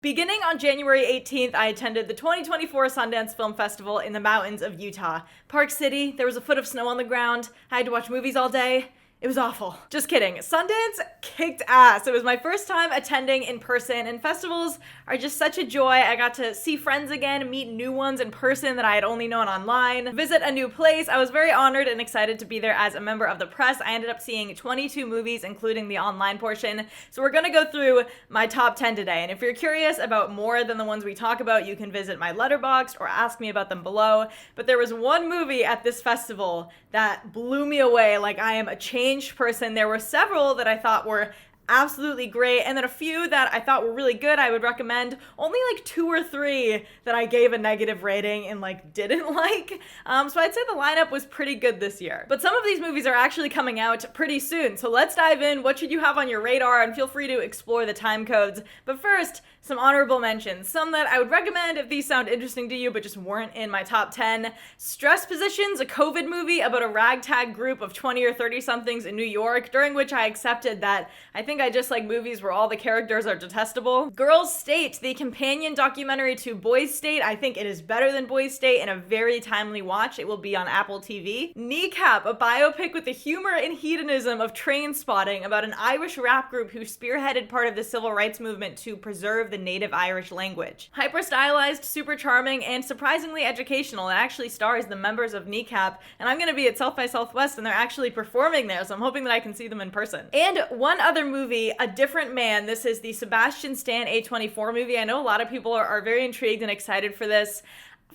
Beginning on January 18th, I attended the 2024 Sundance Film Festival in the mountains of Utah. Park City, there was a foot of snow on the ground. I had to watch movies all day. It was awful. Just kidding. Sundance kicked ass. It was my first time attending in person, and festivals are just such a joy. I got to see friends again, meet new ones in person that I had only known online, visit a new place. I was very honored and excited to be there as a member of the press. I ended up seeing 22 movies, including the online portion. So we're gonna go through my top 10 today. And if you're curious about more than the ones we talk about, you can visit my Letterboxd or ask me about them below. But there was one movie at this festival that blew me away. Like, I am a changed person. There were several that I thought were absolutely great, and then a few that I thought were really good I would recommend. Only like 2 or 3 that I gave a negative rating and like didn't like. So I'd say the lineup was pretty good this year. But some of these movies are actually coming out pretty soon, so let's dive in. What should you have on your radar? And feel free to explore the time codes. But first, some honorable mentions. Some that I would recommend if these sound interesting to you but just weren't in my top 10. Stress Positions, a COVID movie about a ragtag group of 20 or 30 somethings in New York, during which I accepted that I think I just like movies where all the characters are detestable. Girls State, the companion documentary to Boys State. I think it is better than Boys State and a very timely watch. It will be on Apple TV. Kneecap, a biopic with the humor and hedonism of train spotting about an Irish rap group who spearheaded part of the civil rights movement to preserve the native Irish language. Hyper stylized, super charming, and surprisingly educational. It actually stars the members of Kneecap, and I'm gonna be at South by Southwest and they're actually performing there, so I'm hoping that I can see them in person. And one other movie, A Different Man. This is the Sebastian Stan A24 movie. I know a lot of people are very intrigued and excited for this.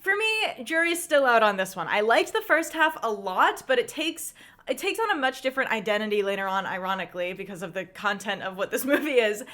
For me, jury's still out on this one. I liked the first half a lot, but it takes on a much different identity later on, ironically, because of the content of what this movie is.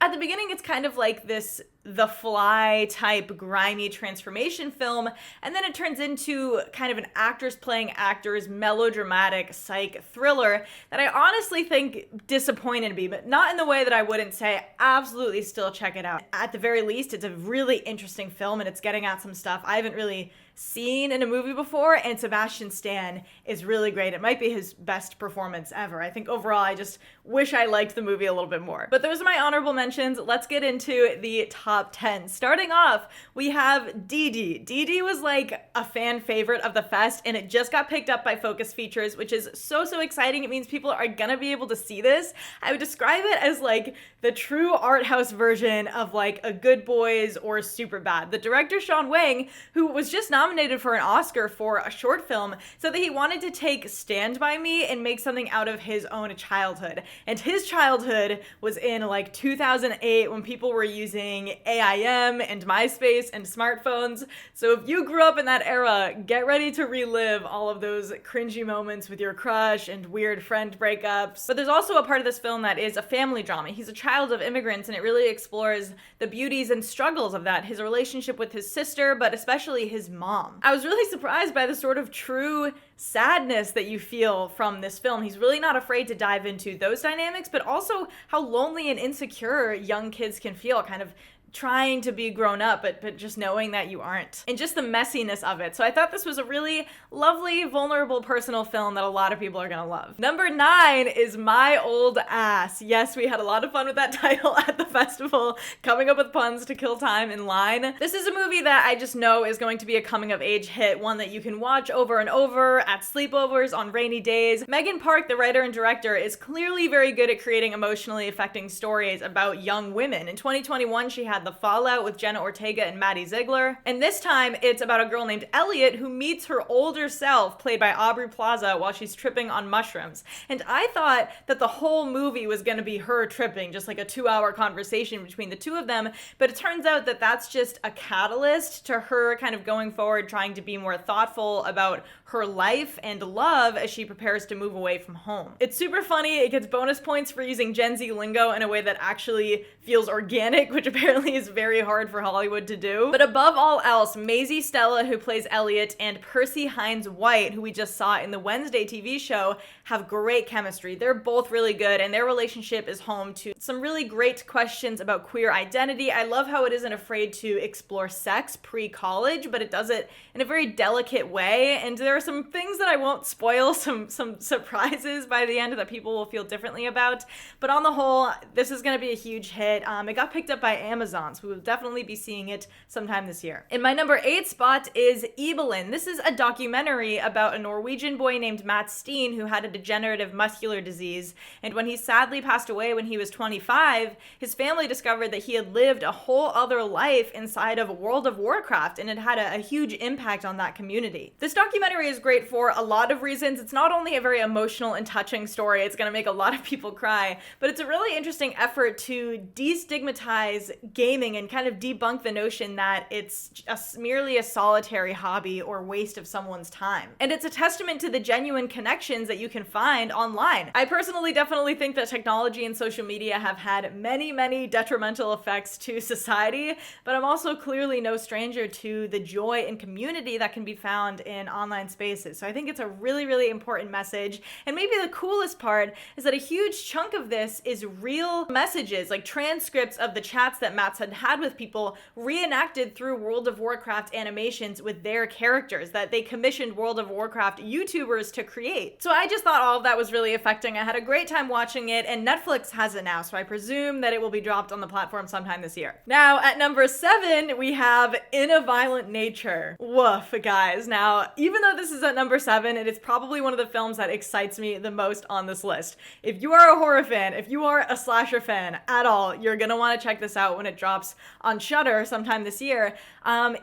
At the beginning, it's kind of like this The Fly type grimy transformation film, and then it turns into kind of an actors playing actors, melodramatic psych thriller that I honestly think disappointed me, but not in the way that I wouldn't say absolutely still check it out. At the very least, it's a really interesting film and it's getting at some stuff I haven't really seen in a movie before, and Sebastian Stan is really great. It might be his best performance ever. I think overall I just wish I liked the movie a little bit more. But those are my honorable mentions. Let's get into the top 10. Starting off, we have Dee Dee. Dee Dee was like a fan favorite of the fest, and it just got picked up by Focus Features, which is so exciting. It means people are gonna be able to see this. I would describe it as like the true art house version of like a Good Boys or Superbad. The director, Sean Wang, who was just nominated for an Oscar for a short film, said that he wanted to take Stand By Me and make something out of his own childhood. And his childhood was in like 2008 when people were using AIM and MySpace and smartphones. So if you grew up in that era, get ready to relive all of those cringy moments with your crush and weird friend breakups. But there's also a part of this film that is a family drama. He's a child of immigrants, and it really explores the beauties and struggles of that, his relationship with his sister, but especially his mom. I was really surprised by the sort of true sadness that you feel from this film. He's really not afraid to dive into those dynamics, but also how lonely and insecure young kids can feel, kind of trying to be grown up, but just knowing that you aren't, and just the messiness of it. So I thought this was a really lovely, vulnerable, personal film that a lot of people are gonna love. Number 9 is My Old Ass. Yes, we had a lot of fun with that title at the festival, coming up with puns to kill time in line. This is a movie that I just know is going to be a coming of age hit, one that you can watch over and over at sleepovers on rainy days. Megan Park, the writer and director, is clearly very good at creating emotionally affecting stories about young women. In 2021, she had The Fallout with Jenna Ortega and Maddie Ziegler. And this time, it's about a girl named Elliot who meets her older self, played by Aubrey Plaza, while she's tripping on mushrooms. And I thought that the whole movie was gonna be her tripping, just like a 2-hour conversation between the two of them. But it turns out that that's just a catalyst to her kind of going forward, trying to be more thoughtful about her life and love as she prepares to move away from home. It's super funny. It gets bonus points for using Gen Z lingo in a way that actually feels organic, which apparently is very hard for Hollywood to do. But above all else, Maisie Stella, who plays Elliot, and Percy Hines White, who we just saw in the Wednesday TV show, have great chemistry. They're both really good, and their relationship is home to some really great questions about queer identity. I love how it isn't afraid to explore sex pre-college, but it does it in a very delicate way. And there are some things that I won't spoil, some surprises by the end that people will feel differently about. But on the whole, this is going to be a huge hit. It got picked up by Amazon. Renaissance. We will definitely be seeing it sometime this year. In my number 8 spot is Ibelin. This is a documentary about a Norwegian boy named Matt Steen who had a degenerative muscular disease, and when he sadly passed away when he was 25, his family discovered that he had lived a whole other life inside of World of Warcraft, and it had a huge impact on that community. This documentary is great for a lot of reasons. It's not only a very emotional and touching story, it's gonna make a lot of people cry, but it's a really interesting effort to destigmatize gaming and kind of debunk the notion that it's merely a solitary hobby or waste of someone's time. And it's a testament to the genuine connections that you can find online. I personally definitely think that technology and social media have had many, many detrimental effects to society, but I'm also clearly no stranger to the joy and community that can be found in online spaces. So I think it's a really, really important message. And maybe the coolest part is that a huge chunk of this is real messages, like transcripts of the chats that Matt's had with people reenacted through World of Warcraft animations with their characters that they commissioned World of Warcraft YouTubers to create. So I just thought all of that was really affecting. I had a great time watching it, and Netflix has it now, so I presume that it will be dropped on the platform sometime this year. Now, at number 7, we have In a Violent Nature. Woof, guys. Now, even though this is at number 7, it is probably one of the films that excites me the most on this list. If you are a horror fan, if you are a slasher fan at all, you're gonna want to check this out when it drops on Shudder sometime this year.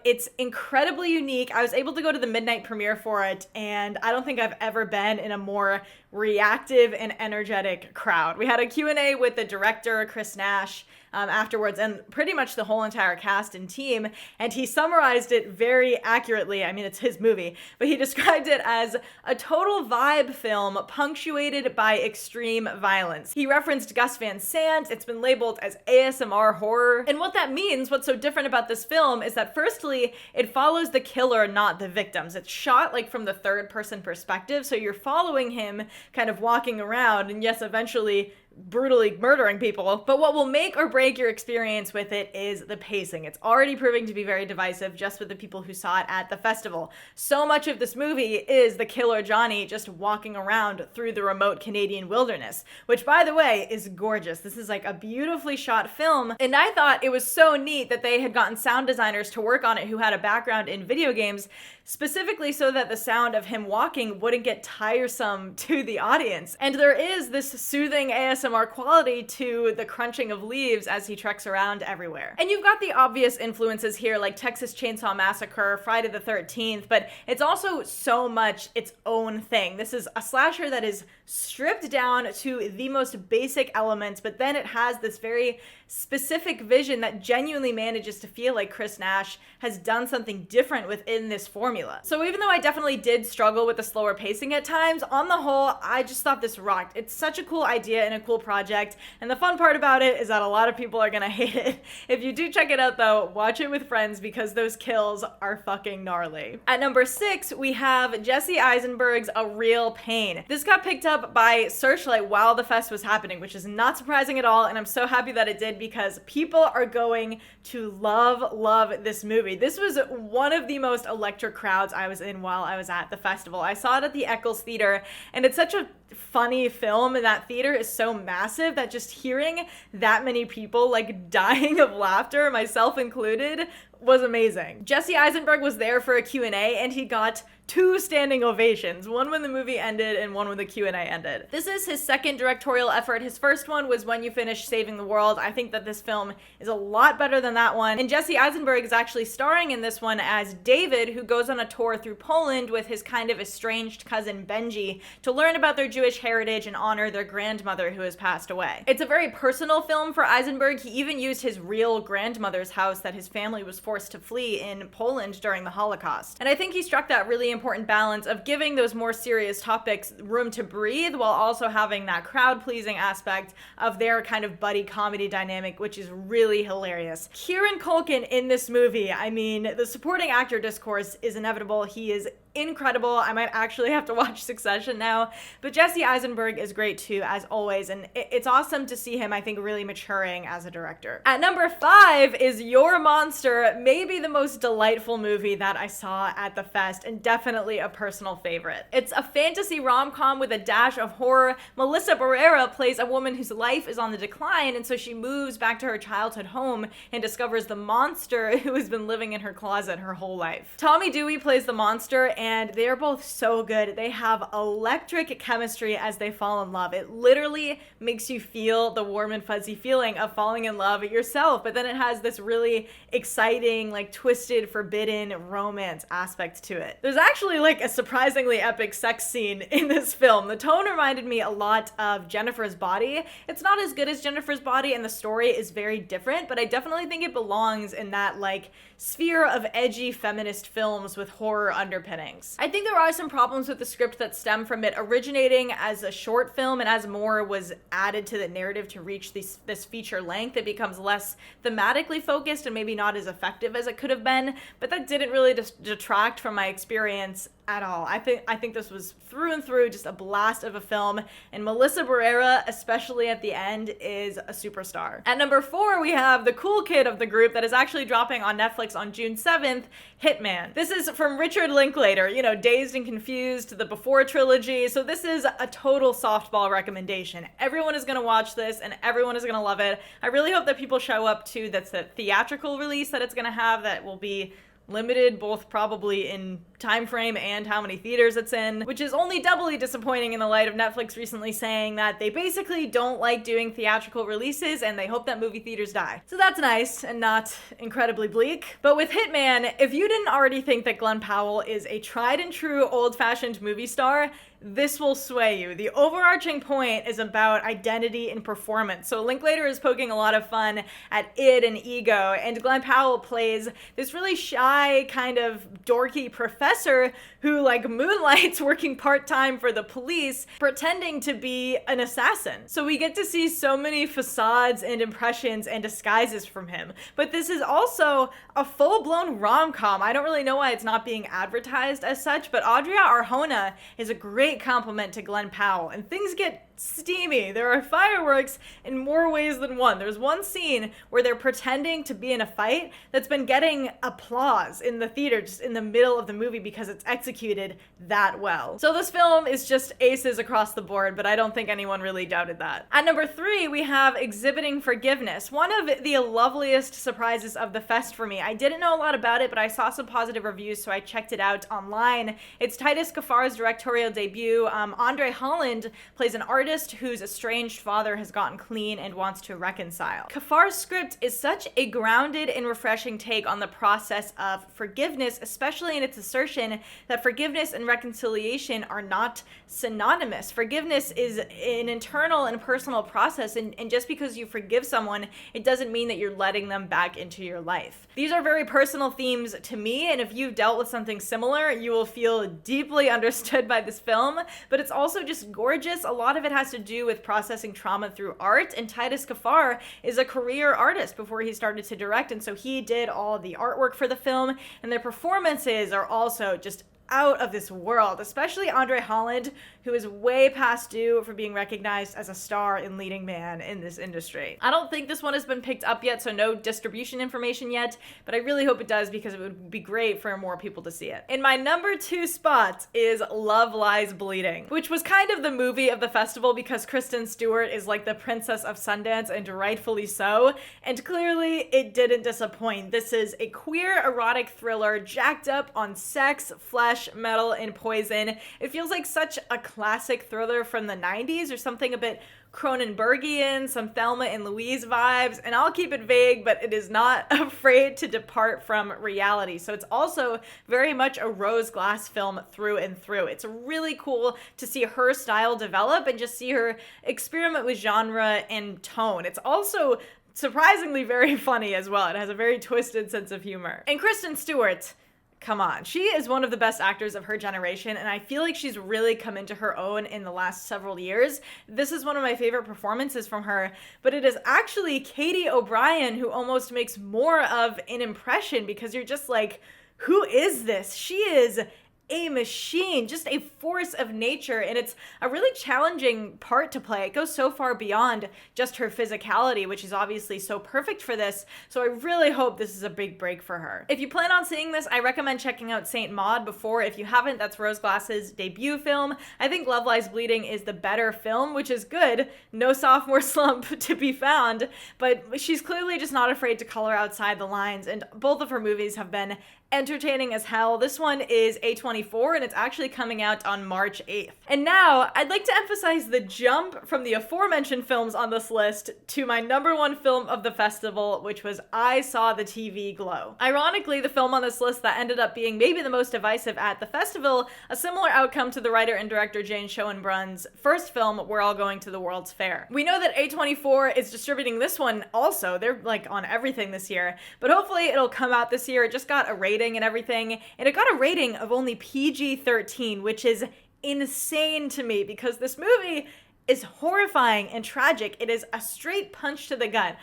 It's incredibly unique. I was able to go to the midnight premiere for it, and I don't think I've ever been in a more reactive and energetic crowd. We had a Q&A with the director, Chris Nash, afterwards, and pretty much the whole entire cast and team, and he summarized it very accurately. I mean, it's his movie, but he described it as a total vibe film punctuated by extreme violence. He referenced Gus Van Sant. It's been labeled as ASMR horror, and what that means, what's so different about this film, is that firstly, it follows the killer, not the victims. It's shot like from the third person perspective, so you're following him kind of walking around, and yes, eventually brutally murdering people. But what will make or break your experience with it is the pacing. It's already proving to be very divisive just with the people who saw it at the festival. So much of this movie is the killer Johnny just walking around through the remote Canadian wilderness, which, by the way, is gorgeous. This is like a beautifully shot film, and I thought it was so neat that they had gotten sound designers to work on it who had a background in video games, specifically so that the sound of him walking wouldn't get tiresome to the audience. And there is this soothing ASMR quality to the crunching of leaves as he treks around everywhere. And you've got the obvious influences here, like Texas Chainsaw Massacre, Friday the 13th, but it's also so much its own thing. This is a slasher that is stripped down to the most basic elements, but then it has this very specific vision that genuinely manages to feel like Chris Nash has done something different within this formula. So even though I definitely did struggle with the slower pacing at times, on the whole, I just thought this rocked. It's such a cool idea and a cool project, and the fun part about it is that a lot of people are gonna hate it. If you do check it out though, watch it with friends because those kills are fucking gnarly. At number 6, we have Jesse Eisenberg's A Real Pain. This got picked up by Searchlight while the fest was happening, which is not surprising at all, and I'm so happy that it did because people are going to love this movie. This was one of the most electric crowds I was in while I was at the festival. I saw it at the Eccles Theater, and it's such a funny film, and that theater is so massive that just hearing that many people like dying of laughter, myself included, was amazing. Jesse Eisenberg was there for a Q&A, and he got 2 standing ovations, one when the movie ended and one when the Q&A ended. This is his second directorial effort. His first one was When You Finish Saving the World. I think that this film is a lot better than that one, and Jesse Eisenberg is actually starring in this one as David, who goes on a tour through Poland with his kind of estranged cousin Benji to learn about their Jewish heritage and honor their grandmother who has passed away. It's a very personal film for Eisenberg. He even used his real grandmother's house that his family was forced to flee in Poland during the Holocaust. And I think he struck that really important balance of giving those more serious topics room to breathe while also having that crowd-pleasing aspect of their kind of buddy comedy dynamic, which is really hilarious. Kieran Culkin in this movie, I mean, the supporting actor discourse is inevitable. He is incredible. I might actually have to watch Succession now. But Jesse Eisenberg is great too, as always. And it's awesome to see him, I think, really maturing as a director. At number 5 is Your Monster, maybe the most delightful movie that I saw at the fest, and definitely a personal favorite. It's a fantasy rom-com with a dash of horror. Melissa Barrera plays a woman whose life is on the decline, and so she moves back to her childhood home and discovers the monster who has been living in her closet her whole life. Tommy Dewey plays the monster, and they are both so good. They have electric chemistry as they fall in love. It literally makes you feel the warm and fuzzy feeling of falling in love yourself, but then it has this really exciting, like twisted, forbidden romance aspect to it. There's actually like a surprisingly epic sex scene in this film. The tone reminded me a lot of Jennifer's Body. It's not as good as Jennifer's Body, and the story is very different, but I definitely think it belongs in that like sphere of edgy feminist films with horror underpinnings. I think there are some problems with the script that stem from it originating as a short film, and as more was added to the narrative to reach this feature length, it becomes less thematically focused and maybe not as effective as it could have been, but that didn't really detract from my experience at all. I think this was through and through just a blast of a film, and Melissa Barrera, especially at the end, is a superstar. At number 4, we have the cool kid of the group that is actually dropping on Netflix on June 7th, Hitman. This is from Richard Linklater, you know, Dazed and Confused, the Before trilogy, so this is a total softball recommendation. Everyone is gonna watch this, and everyone is gonna love it. I really hope that people show up to the theatrical release that it's gonna have, that will be limited both probably in time frame and how many theaters it's in, which is only doubly disappointing in the light of Netflix recently saying that they basically don't like doing theatrical releases and they hope that movie theaters die. So that's nice and not incredibly bleak. But with Hitman, if you didn't already think that Glenn Powell is a tried and true old-fashioned movie star, this will sway you. The overarching point is about identity and performance. So Linklater is poking a lot of fun at id and ego, and Glenn Powell plays this really shy, kind of dorky professor who like moonlights working part-time for the police, pretending to be an assassin. So we get to see so many facades and impressions and disguises from him. But this is also a full-blown rom-com. I don't really know why it's not being advertised as such, but Adria Arjona is a great compliment to Glenn Powell, and things get steamy. There are fireworks in more ways than one. There's one scene where they're pretending to be in a fight that's been getting applause in the theater just in the middle of the movie because it's executed that well. So this film is just aces across the board, but I don't think anyone really doubted that. At number 3, we have Exhibiting Forgiveness, one of the loveliest surprises of the fest for me. I didn't know a lot about it, but I saw some positive reviews, so I checked it out online. It's Titus Kafar's directorial debut. Andre Holland plays an artist whose estranged father has gotten clean and wants to reconcile. Kafar's script is such a grounded and refreshing take on the process of forgiveness, especially in its assertion that forgiveness and reconciliation are not synonymous. Forgiveness is an internal and personal process, and just because you forgive someone, it doesn't mean that you're letting them back into your life. These are very personal themes to me, and if you've dealt with something similar, you will feel deeply understood by this film, but it's also just gorgeous. A lot of it has to do with processing trauma through art, and Titus Kafar is a career artist before he started to direct, and so he did all the artwork for the film, and their performances are also just out of this world, especially Andre Holland, who is way past due for being recognized as a star and leading man in this industry. I don't think this one has been picked up yet, so no distribution information yet, but I really hope it does because it would be great for more people to see it. In my number 2 spot is Love Lies Bleeding, which was kind of the movie of the festival because Kristen Stewart is like the princess of Sundance, and rightfully so, and clearly it didn't disappoint. This is a queer erotic thriller jacked up on sex, flesh, metal, and poison. It feels like such a classic thriller from the 90s, or something a bit Cronenbergian, some Thelma and Louise vibes, and I'll keep it vague, but it is not afraid to depart from reality. So it's also very much a rose glass film through and through. It's really cool to see her style develop and just see her experiment with genre and tone. It's also surprisingly very funny as well. It has a very twisted sense of humor. And Kristen Stewart, come on. She is one of the best actors of her generation, and I feel like she's really come into her own in the last several years. This is one of my favorite performances from her, but it is actually Katie O'Brien who almost makes more of an impression because you're just like, who is this? She is a machine, just a force of nature, and it's a really challenging part to play. It goes so far beyond just her physicality, which is obviously so perfect for this, so I really hope this is a big break for her. If you plan on seeing this, I recommend checking out Saint Maud before. If you haven't, that's Rose Glass's debut film. I think Love Lies Bleeding is the better film, which is good. No sophomore slump to be found, but she's clearly just not afraid to color outside the lines, and both of her movies have been entertaining as hell. This one is A24 and it's actually coming out on March 8th. And now I'd like to emphasize the jump from the aforementioned films on this list to my #1 film of the festival, which was I Saw the TV Glow. Ironically, the film on this list that ended up being maybe the most divisive at the festival, a similar outcome to the writer and director Jane Schoenbrun's first film, We're All Going to the World's Fair. We know that A24 is distributing this one also. They're like on everything this year, but hopefully it'll come out this year. It just got a rating and everything, and it got a rating of only PG-13, which is insane to me because this movie is horrifying and tragic. It is a straight punch to the gut.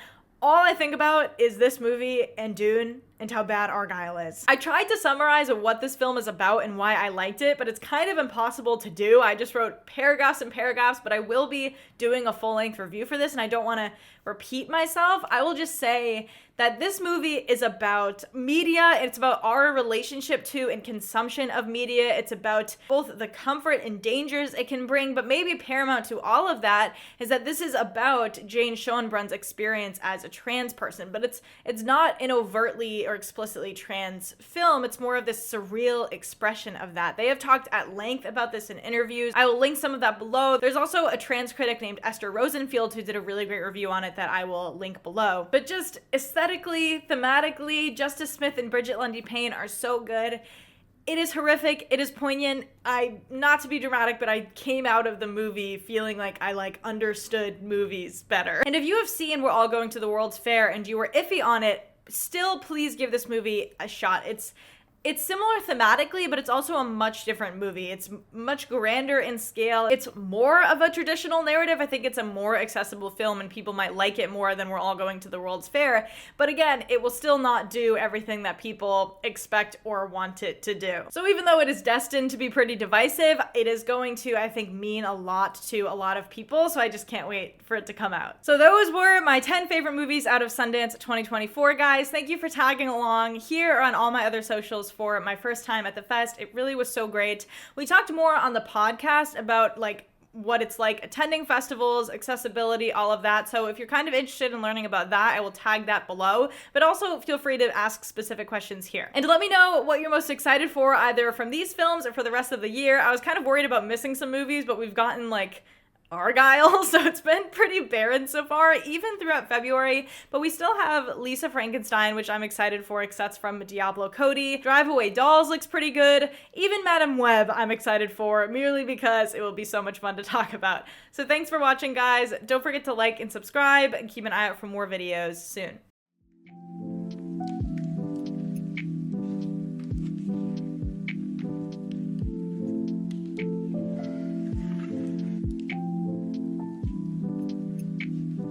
All I think about is this movie and Dune and how bad Argyle is. I tried to summarize what this film is about and why I liked it, but it's kind of impossible to do. I just wrote paragraphs and paragraphs, but I will be doing a full-length review for this, and I don't want to repeat myself. I will just say that this movie is about media. It's about our relationship to and consumption of media. It's about both the comfort and dangers it can bring, but maybe paramount to all of that is that this is about Jane Schoenbrun's experience as a trans person, but it's not an overtly or explicitly trans film. It's more of this surreal expression of that. They have talked at length about this in interviews. I will link some of that below. There's also a trans critic named Esther Rosenfield who did a really great review on it that I will link below. But just aesthetically, thematically, Justice Smith and Bridget Lundy Payne are so good. It is horrific. It is poignant. Not to be dramatic, but I came out of the movie feeling like I understood movies better. And if you have seen We're All Going to the World's Fair and you were iffy on it, still please give this movie a shot. It's similar thematically, but it's also a much different movie. It's much grander in scale. It's more of a traditional narrative. I think it's a more accessible film and people might like it more than We're All Going to the World's Fair. But again, it will still not do everything that people expect or want it to do. So even though it is destined to be pretty divisive, it is going to, I think, mean a lot to a lot of people. So I just can't wait for it to come out. So those were my 10 favorite movies out of Sundance 2024, guys. Thank you for tagging along here or on all my other socials for my first time at the fest. It really was so great. We talked more on the podcast about what it's like attending festivals, accessibility, all of that. So if you're kind of interested in learning about that, I will tag that below, but also feel free to ask specific questions here. And to let me know what you're most excited for, either from these films or for the rest of the year. I was kind of worried about missing some movies, but we've gotten Argyle, so it's been pretty barren so far, even throughout February, but we still have Lisa Frankenstein, which I'm excited for because that's from Diablo Cody. Drive Away Dolls looks pretty good. Even Madame Web I'm excited for, merely because it will be so much fun to talk about. So thanks for watching, guys. Don't forget to like and subscribe, and keep an eye out for more videos soon.